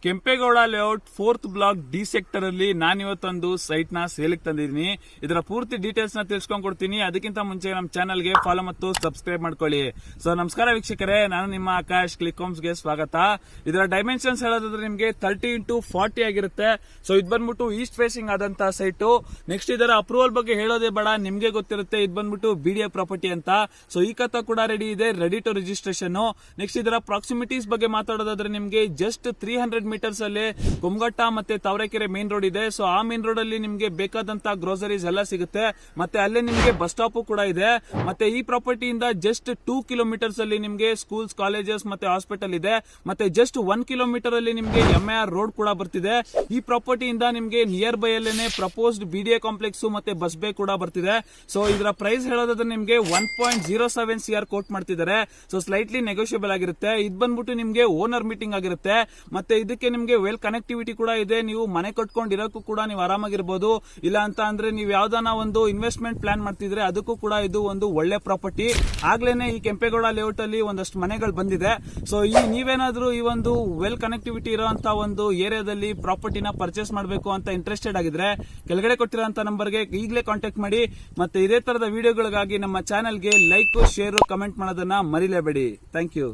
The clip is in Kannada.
Kempegowda layout 4th block D sector ಅಲ್ಲಿ ನಾನಿವತ್ತೊಂದು ಸೈಟ್ ನ ಸೇಲ್ ತಂದಿದ್ದೀನಿ. ಇದರ ಪೂರ್ತಿ ಡೀಟೇಲ್ಸ್ ನ ತಿಳ್ಸ್ಕೊಂಡ್ ಕೊಡ್ತೀನಿ. ಅದಕ್ಕಿಂತ ಮುಂಚೆ ನಮ್ಮ ಚಾನಲ್ ಗೆ ಫಾಲೋ ಮತ್ತು ಸಬ್ಸ್ಕ್ರೈಬ್ ಮಾಡ್ಕೊಳ್ಳಿ. ಸೊ ನಮಸ್ಕಾರ ವೀಕ್ಷಕರೇ, ನಾನು ನಿಮ್ಮ ಆಕಾಶ್ ಕ್ಲಿಕ್ ಹೋಮ್ಸ್ ಗೆ ಸ್ವಾಗತ. ಇದರ ಡೈಮೆನ್ಷನ್ಸ್ ಹೇಳೋದಾದ್ರೆ ನಿಮಗೆ 30x40 ಆಗಿರುತ್ತೆ. ಸೊ ಇದು ಬಂದ್ಬಿಟ್ಟು ಈಸ್ಟ್ ಫೇಸಿಂಗ್ ಆದಂತಹ ಸೈಟ್. ನೆಕ್ಸ್ಟ್ ಇದರ ಅಪ್ರೂವಲ್ ಬಗ್ಗೆ ಹೇಳೋದೇ ಬೇಡ, ನಿಮ್ಗೆ ಗೊತ್ತಿರುತ್ತೆ. ಇದು ಬಂದ್ಬಿಟ್ಟು BDA ಪ್ರಾಪರ್ಟಿ ಅಂತ. ಸೊ ಈ ಕಥಾ ಕೂಡ ರೆಡಿ ಟು ರಿಜಿಸ್ಟ್ರೇಷನ್. ನೆಕ್ಸ್ಟ್ ಇದರ ಪ್ರಾಕ್ಸಿಮಿಟೀಸ್ ಬಗ್ಗೆ ಮಾತಾಡೋದಾದ್ರೆ ನಿಮ್ಗೆ ಜಸ್ಟ್ 300 ಮೀಟರ್ಸ್ ಅಲ್ಲಿ ಕುಮಘಟ್ಟ ಮತ್ತೆ ತಾವರೆಕೆರೆ ಮೇನ್ ರೋಡ್ ಇದೆ. ಸೊ ಆ ಮೇನ್ ರೋಡ್ ಅಲ್ಲಿ ನಿಮ್ಗೆ ಬೇಕಾದಂತ ಗ್ರೋಸರೀಸ್ ಎಲ್ಲ ಸಿಗುತ್ತೆ. ಮತ್ತೆ ಅಲ್ಲೇ ನಿಮ್ಗೆ ಬಸ್ ಸ್ಟಾಪ್ ಕೂಡ ಇದೆ. ಮತ್ತೆ ಈ ಪ್ರಾಪರ್ಟಿಯಿಂದ ಜಸ್ಟ್ 2 ಕಿಲೋಮೀಟರ್ಸ್ ಅಲ್ಲಿ ನಿಮ್ಗೆ ಸ್ಕೂಲ್ಸ್, ಕಾಲೇಜಸ್ ಮತ್ತೆ ಹಾಸ್ಪಿಟಲ್ ಇದೆ. ಮತ್ತೆ ಜಸ್ಟ್ 1 ಕಿಲೋಮೀಟರ್ ಅಲ್ಲಿ ನಿಮ್ಗೆ MIR ರೋಡ್ ಕೂಡ ಬರ್ತಿದೆ. ಈ ಪ್ರಾಪರ್ಟಿಯಿಂದ ನಿಮ್ಗೆ ನಿಯರ್ ಬೈ ಅಲ್ಲೇನೆ ಪ್ರಪೋಸ್ಡ್ BDA ಕಾಂಪ್ಲೆಕ್ಸ್ ಮತ್ತೆ ಬಸ್ ಬೇ ಕೂಡ ಬರ್ತಿದೆ. ಸೊ ಇದರ ಪ್ರೈಸ್ ಹೇಳೋದಾದ್ರೆ ನಿಮ್ಗೆ 1.07 CR ಕೋಟ್ ಮಾಡ್ತಿದ್ದಾರೆ. ಸೊ ಸ್ಲೈಟ್ಲಿ ನೆಗೋಷಿಯಬಲ್ ಆಗಿರುತ್ತೆ. ಇದು ಬಂದ್ಬಿಟ್ಟು ನಿಮ್ಗೆ ಓನರ್ ಮೀಟಿಂಗ್ ಆಗಿರುತ್ತೆ. ಮತ್ತೆ ಇದಕ್ಕೆ ನಿಮ್ಗೆ ವೆಲ್ ಕನೆಕ್ಟಿವಿಟಿ ಕೂಡ ಇದೆ. ನೀವು ಮನೆ ಕಟ್ಕೊಂಡಿರೋಕ್ಕೂ ಕೂಡ ನೀವು ಆರಾಮಾಗಿರ್ಬೋದು. ಇಲ್ಲ ಅಂತ ಅಂದ್ರೆ ನೀವು ಯಾವ್ದಾನ ಒಂದು ಇನ್ವೆಸ್ಟ್ಮೆಂಟ್ ಪ್ಲಾನ್ ಮಾಡ್ತಿದ್ರೆ ಅದಕ್ಕೂ ಕೂಡ ಇದು ಒಂದು ಒಳ್ಳೆ ಪ್ರಾಪರ್ಟಿ. ಆಗ್ಲೇನೆ ಈ ಕೆಂಪೇಗೌಡ ಲೇಔಟ್ ಅಲ್ಲಿ ಒಂದಷ್ಟು ಮನೆಗಳು ಬಂದಿದೆ. ಸೊ ನೀವೇನಾದ್ರೂ ಈ ಒಂದು ವೆಲ್ ಕನೆಕ್ಟಿವಿಟಿ ಇರುವಂತ ಒಂದು ಏರಿಯಾದಲ್ಲಿ ಪ್ರಾಪರ್ಟಿನ ಪರ್ಚೇಸ್ ಮಾಡಬೇಕು ಅಂತ ಇಂಟ್ರೆಸ್ಟೆಡ್ ಆಗಿದ್ರೆ ಕೆಳಗಡೆ ಕೊಟ್ಟಿರುವಂತ ನಂಬರ್ಗೆ ಈಗಲೇ ಕಾಂಟ್ಯಾಕ್ಟ್ ಮಾಡಿ. ಮತ್ತೆ ಇದೇ ತರದ ವಿಡಿಯೋಗಳಿಗಾಗಿ ನಮ್ಮ ಚಾನೆಲ್ಗೆ ಲೈಕ್, ಶೇರ್, ಕಮೆಂಟ್ ಮಾಡೋದನ್ನ ಮರಿಲೇಬೇಡಿ. Thank you.